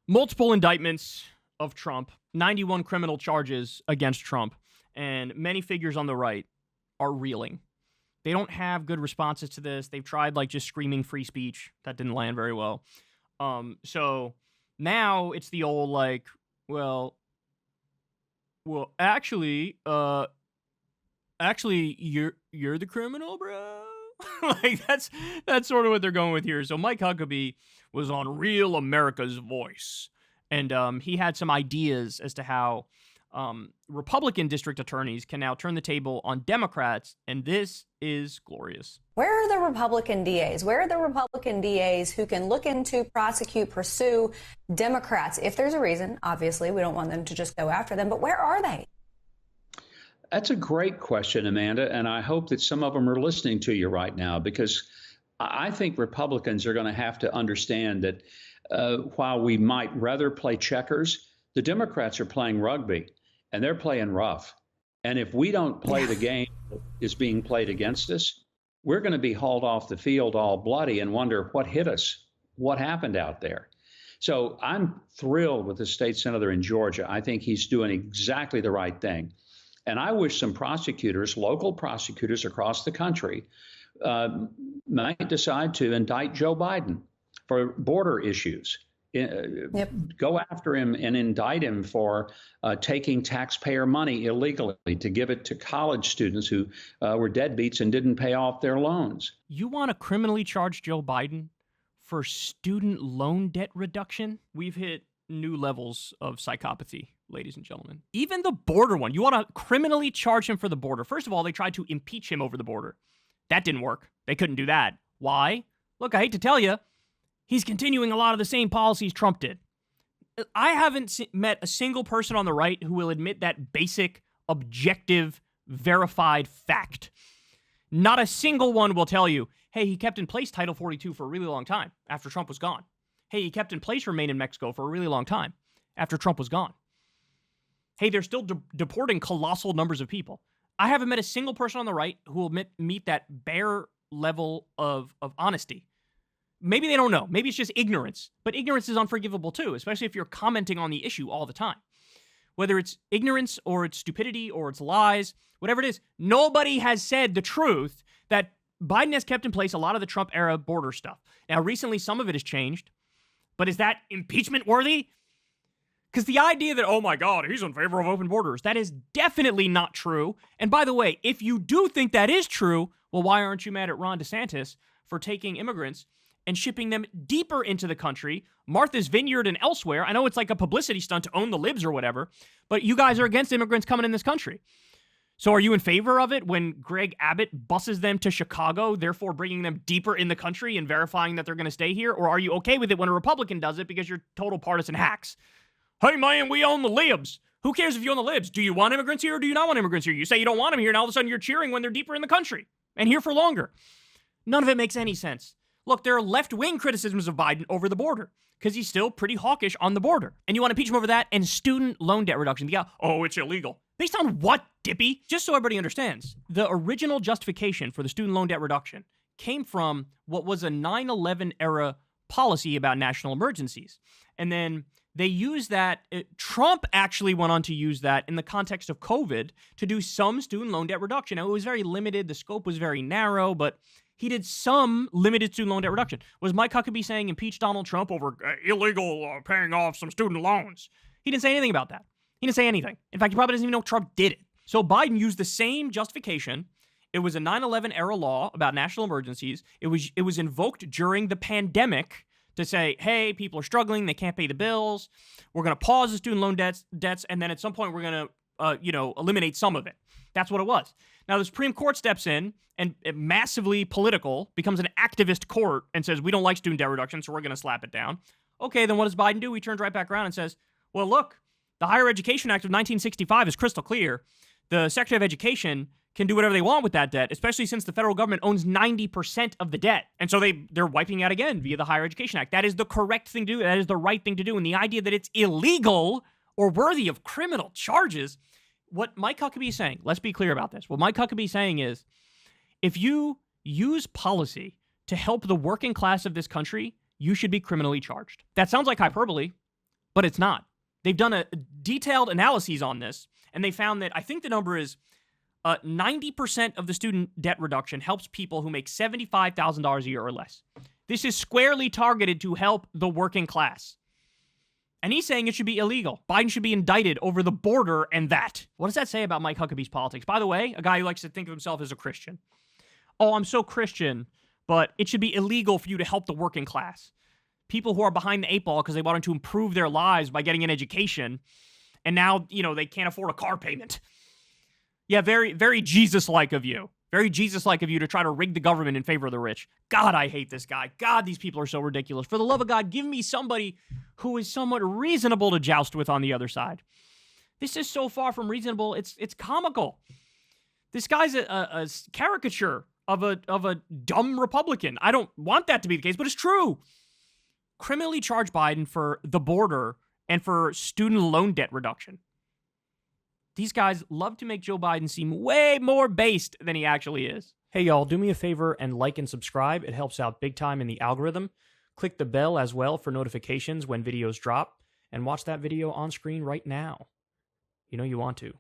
multiple indictments of Trump, 91 criminal charges against Trump, and many figures on the right are reeling. They don't have good responses to this. They've tried just screaming free speech. That didn't land very well. So now it's the old well, actually, you're the criminal, bro. That's sort of what they're going with here. So Mike Huckabee was on Real America's Voice, and he had some ideas as to how Republican district attorneys can now turn the table on Democrats, and this is glorious. Where are the Republican DAs? Where are the Republican DAs who can look into, prosecute, pursue Democrats? If there's a reason, obviously, we don't want them to just go after them, but where are they? That's a great question, Amanda, and I hope that some of them are listening to you right now, because I think Republicans are going to have to understand that while we might rather play checkers, the Democrats are playing rugby, and they're playing rough. And if we don't play the game that is being played against us, we're going to be hauled off the field all bloody and wonder what hit us, what happened out there. So I'm thrilled with the state senator in Georgia. I think he's doing exactly the right thing. And I wish some prosecutors, local prosecutors across the country, might decide to indict Joe Biden for border issues. Go after him and indict him for taking taxpayer money illegally to give it to college students who were deadbeats and didn't pay off their loans. You want to criminally charge Joe Biden for student loan debt reduction? We've hit new levels of psychopathy, ladies and gentlemen. Even the border one, you want to criminally charge him for the border. First of all, they tried to impeach him over the border. That didn't work. They couldn't do that. Why? Look, I hate to tell you, he's continuing a lot of the same policies Trump did. I haven't met a single person on the right who will admit that basic, objective, verified fact. Not a single one will tell you, hey, he kept in place Title 42 for a really long time after Trump was gone. Hey, he kept in place Remain in Mexico for a really long time after Trump was gone. Hey, they're still deporting colossal numbers of people. I haven't met a single person on the right who will meet that bare level of honesty. Maybe they don't know. Maybe it's just ignorance. But ignorance is unforgivable too, especially if you're commenting on the issue all the time. Whether it's ignorance or it's stupidity or it's lies, whatever it is, nobody has said the truth that Biden has kept in place a lot of the Trump-era border stuff. Now, recently, some of it has changed. But is that impeachment worthy? Because the idea that, oh my God, he's in favor of open borders, that is definitely not true. And by the way, if you do think that is true, well, why aren't you mad at Ron DeSantis for taking immigrants and shipping them deeper into the country, Martha's Vineyard and elsewhere? I know it's like a publicity stunt to own the libs or whatever, but you guys are against immigrants coming in this country. So are you in favor of it when Greg Abbott buses them to Chicago, therefore bringing them deeper in the country and verifying that they're going to stay here? Or are you okay with it when a Republican does it because you're total partisan hacks? Hey, man, we own the libs. Who cares if you own the libs? Do you want immigrants here or do you not want immigrants here? You say you don't want them here, and all of a sudden you're cheering when they're deeper in the country and here for longer. None of it makes any sense. Look, there are left-wing criticisms of Biden over the border because he's still pretty hawkish on the border. And you want to impeach him over that and student loan debt reduction. Yeah, oh, it's illegal. Based on what, Dippy? Just so everybody understands, the original justification for the student loan debt reduction came from what was a 9/11 era policy about national emergencies. And then they used that, Trump actually went on to use that in the context of COVID to do some student loan debt reduction. Now, it was very limited, the scope was very narrow, but he did some limited student loan debt reduction. Was Mike Huckabee saying impeach Donald Trump over illegal paying off some student loans? He didn't say anything about that. He didn't say anything. In fact, he probably doesn't even know Trump did it. So Biden used the same justification. It was a 9/11 era law about national emergencies. It was invoked during the pandemic to say, hey, people are struggling, they can't pay the bills. We're going to pause the student loan debts, and then at some point we're going to eliminate some of it. That's what it was. Now the Supreme Court steps in and massively political, becomes an activist court and says, we don't like student debt reduction, so we're going to slap it down. Okay, then what does Biden do? He turns right back around and says, well, look, the Higher Education Act of 1965 is crystal clear. The Secretary of Education can do whatever they want with that debt, especially since the federal government owns 90% of the debt. And so they're wiping out again via the Higher Education Act. That is the correct thing to do. That is the right thing to do. And the idea that it's illegal or worthy of criminal charges, what Mike Huckabee is saying, let's be clear about this. What Mike Huckabee is saying is, if you use policy to help the working class of this country, you should be criminally charged. That sounds like hyperbole. but it's not. They've done a detailed analyses on this, and they found that I think the number is 90% of the student debt reduction helps people who make $75,000 a year or less. This is squarely targeted to help the working class. And he's saying it should be illegal. Biden should be indicted over the border and that. What does that say about Mike Huckabee's politics? By the way, a guy who likes to think of himself as a Christian. Oh, I'm so Christian, but it should be illegal for you to help the working class. People who are behind the eight ball because they wanted to improve their lives by getting an education, and now, they can't afford a car payment. Yeah, very, very Jesus-like of you. Very Jesus-like of you to try to rig the government in favor of the rich. God, I hate this guy. God, these people are so ridiculous. For the love of God, give me somebody who is somewhat reasonable to joust with on the other side. This is so far from reasonable, it's comical. This guy's a caricature of a dumb Republican. I don't want that to be the case, but it's true. Criminally charge Biden for the border and for student loan debt reduction. These guys love to make Joe Biden seem way more based than he actually is. Hey, y'all, do me a favor and like and subscribe. It helps out big time in the algorithm. Click the bell as well for notifications when videos drop, and watch that video on screen right now. You know you want to.